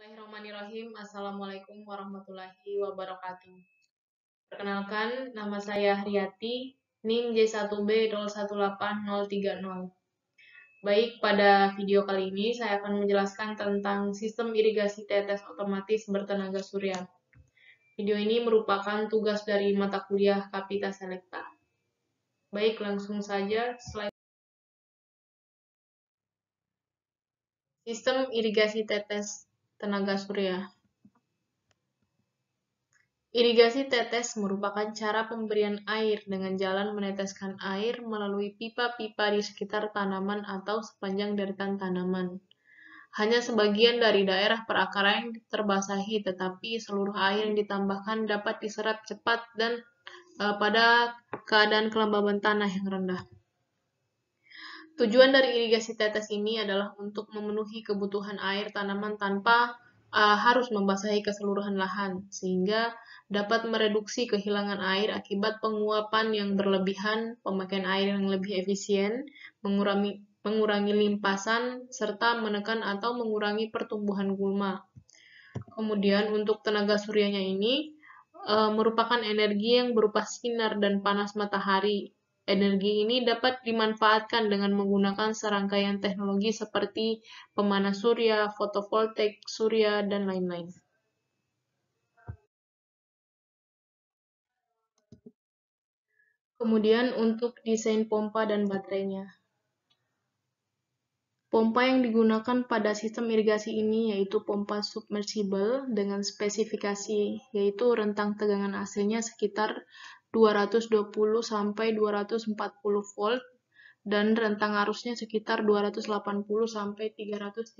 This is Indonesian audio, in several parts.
Bismillahirrahmanirrahim. Assalamualaikum warahmatullahi wabarakatuh. Perkenalkan, nama saya Riyati, NIM J1B018030. Baik, pada video kali ini saya akan menjelaskan tentang sistem irigasi tetes otomatis bertenaga surya. Video ini merupakan tugas dari mata kuliah Kapita Selecta. Baik, langsung saja slide. Sistem irigasi tetes tenaga surya. Irigasi tetes merupakan cara pemberian air dengan jalan meneteskan air melalui pipa-pipa di sekitar tanaman atau sepanjang deretan tanaman. Hanya sebagian dari daerah perakaran yang terbasahi, tetapi seluruh air yang ditambahkan dapat diserap cepat dan pada keadaan kelembaban tanah yang rendah. Tujuan dari irigasi tetes ini adalah untuk memenuhi kebutuhan air tanaman tanpa harus membasahi keseluruhan lahan, sehingga dapat mereduksi kehilangan air akibat penguapan yang berlebihan, pemakaian air yang lebih efisien, mengurangi limpasan, serta menekan atau mengurangi pertumbuhan gulma. Kemudian untuk tenaga suryanya ini merupakan energi yang berupa sinar dan panas matahari. Energi ini dapat dimanfaatkan dengan menggunakan serangkaian teknologi seperti pemanas surya, fotovoltaik surya, dan lain-lain. Kemudian untuk desain pompa dan baterainya. Pompa yang digunakan pada sistem irigasi ini yaitu pompa submersible dengan spesifikasi yaitu rentang tegangan AC-nya sekitar 220 sampai 240 volt dan rentang arusnya sekitar 280 sampai 330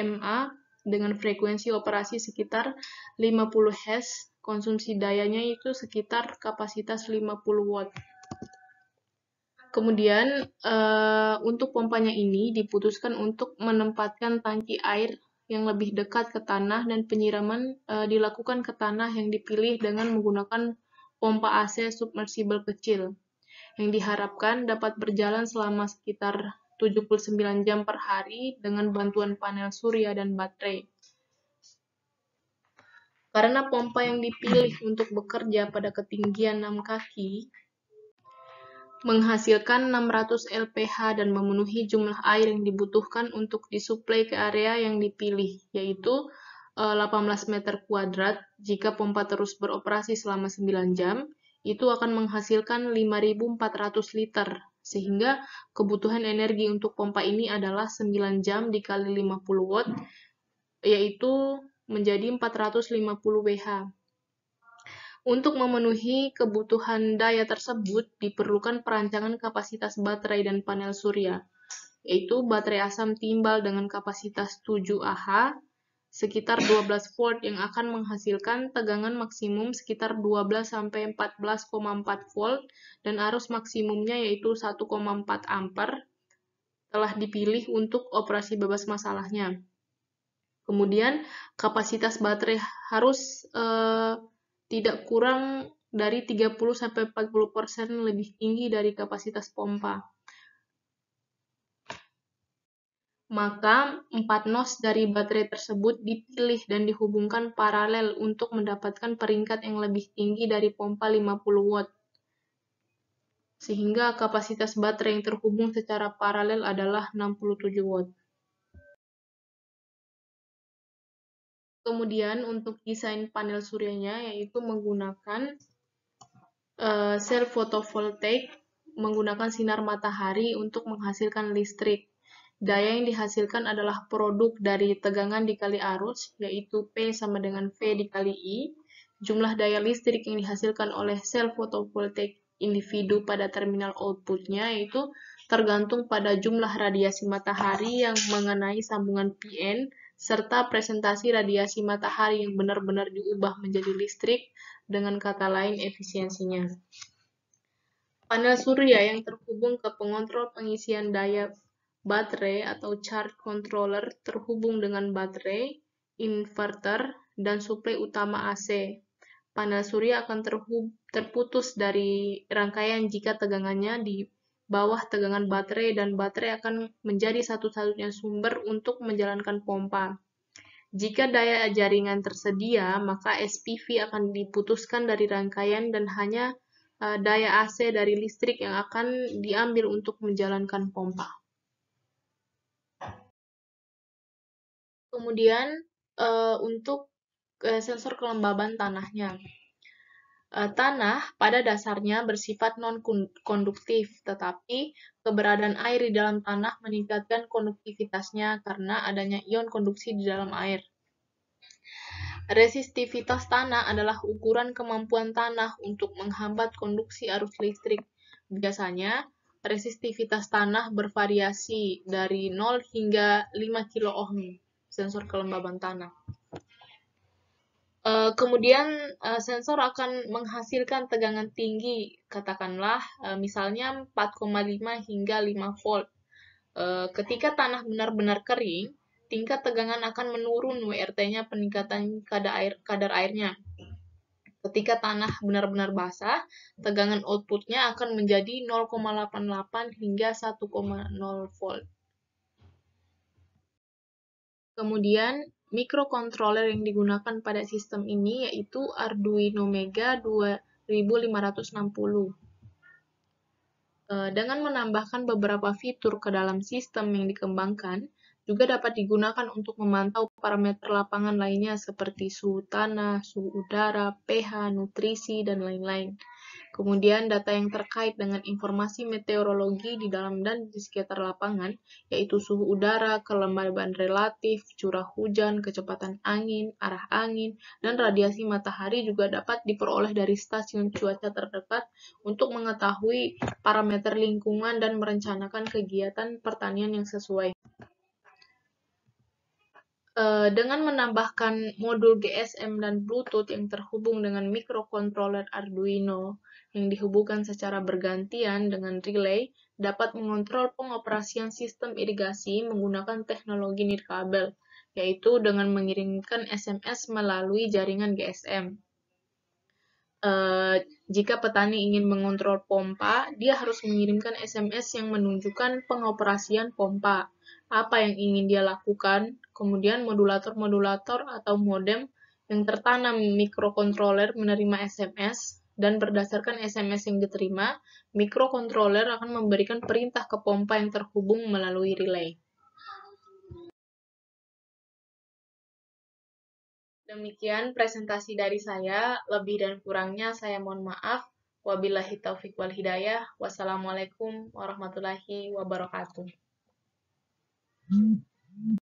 mA dengan frekuensi operasi sekitar 50 Hz, konsumsi dayanya itu sekitar kapasitas 50 watt. Kemudian untuk pompanya ini diputuskan untuk menempatkan tangki air yang lebih dekat ke tanah dan penyiraman dilakukan ke tanah yang dipilih dengan menggunakan pompa AC submersible kecil yang diharapkan dapat berjalan selama sekitar 79 jam per hari dengan bantuan panel surya dan baterai. Karena pompa yang dipilih untuk bekerja pada ketinggian 6 kaki, menghasilkan 600 LPH dan memenuhi jumlah air yang dibutuhkan untuk disuplai ke area yang dipilih, yaitu 18 meter kuadrat. Jika pompa terus beroperasi selama 9 jam, itu akan menghasilkan 5.400 liter, sehingga kebutuhan energi untuk pompa ini adalah 9 jam dikali 50 watt, yaitu menjadi 450 Wh. Untuk memenuhi kebutuhan daya tersebut, diperlukan perancangan kapasitas baterai dan panel surya, yaitu baterai asam timbal dengan kapasitas 7 Ah, sekitar 12 volt yang akan menghasilkan tegangan maksimum sekitar 12-14,4 volt dan arus maksimumnya yaitu 1,4 ampere telah dipilih untuk operasi bebas masalahnya. Kemudian kapasitas baterai harus tidak kurang dari 30-40% lebih tinggi dari kapasitas pompa. Maka 4 nos dari baterai tersebut dipilih dan dihubungkan paralel untuk mendapatkan peringkat yang lebih tinggi dari pompa 50 watt. Sehingga kapasitas baterai yang terhubung secara paralel adalah 67 watt. Kemudian untuk desain panel suryanya yaitu menggunakan sel fotovoltaik menggunakan sinar matahari untuk menghasilkan listrik. Daya yang dihasilkan adalah produk dari tegangan dikali arus, yaitu P sama dengan V dikali I. Jumlah daya listrik yang dihasilkan oleh sel fotovoltaik individu pada terminal outputnya yaitu tergantung pada jumlah radiasi matahari yang mengenai sambungan PN, serta presentasi radiasi matahari yang benar-benar diubah menjadi listrik, dengan kata lain efisiensinya. Panel surya yang terhubung ke pengontrol pengisian daya baterai atau charge controller terhubung dengan baterai, inverter, dan suplai utama AC. Panel surya akan terputus dari rangkaian jika tegangannya di bawah tegangan baterai dan baterai akan menjadi satu-satunya sumber untuk menjalankan pompa. Jika daya jaringan tersedia, maka SPV akan diputuskan dari rangkaian dan hanya daya AC dari listrik yang akan diambil untuk menjalankan pompa. Kemudian untuk sensor kelembaban tanahnya. Tanah pada dasarnya bersifat non-konduktif, tetapi keberadaan air di dalam tanah meningkatkan konduktivitasnya karena adanya ion konduksi di dalam air. Resistivitas tanah adalah ukuran kemampuan tanah untuk menghambat konduksi arus listrik. Biasanya, resistivitas tanah bervariasi dari 0 hingga 5 kilo ohm, sensor kelembaban tanah. Kemudian sensor akan menghasilkan tegangan tinggi, katakanlah misalnya 4,5 hingga 5 volt. Ketika tanah benar-benar kering, tingkat tegangan akan menurun, WRT-nya peningkatan kadar airnya. Ketika tanah benar-benar basah, tegangan output-nya akan menjadi 0,88 hingga 1,0 volt. Kemudian, mikrokontroler yang digunakan pada sistem ini yaitu Arduino Mega 2560. Dengan menambahkan beberapa fitur ke dalam sistem yang dikembangkan, juga dapat digunakan untuk memantau parameter lapangan lainnya seperti suhu tanah, suhu udara, pH, nutrisi, dan lain-lain. Kemudian data yang terkait dengan informasi meteorologi di dalam dan di sekitar lapangan, yaitu suhu udara, kelembaban relatif, curah hujan, kecepatan angin, arah angin, dan radiasi matahari juga dapat diperoleh dari stasiun cuaca terdekat untuk mengetahui parameter lingkungan dan merencanakan kegiatan pertanian yang sesuai. Dengan menambahkan modul GSM dan Bluetooth yang terhubung dengan mikrokontroler Arduino yang dihubungkan secara bergantian dengan relay, dapat mengontrol pengoperasian sistem irigasi menggunakan teknologi nirkabel, yaitu dengan mengirimkan SMS melalui jaringan GSM. Jika petani ingin mengontrol pompa, dia harus mengirimkan SMS yang menunjukkan pengoperasian pompa, apa yang ingin dia lakukan, kemudian modulator-modulator atau modem yang tertanam mikrokontroler menerima SMS, dan berdasarkan SMS yang diterima, mikrokontroler akan memberikan perintah ke pompa yang terhubung melalui relay. Demikian presentasi dari saya, lebih dan kurangnya saya mohon maaf. Wabillahi taufiq wal hidayah. Wassalamualaikum warahmatullahi wabarakatuh.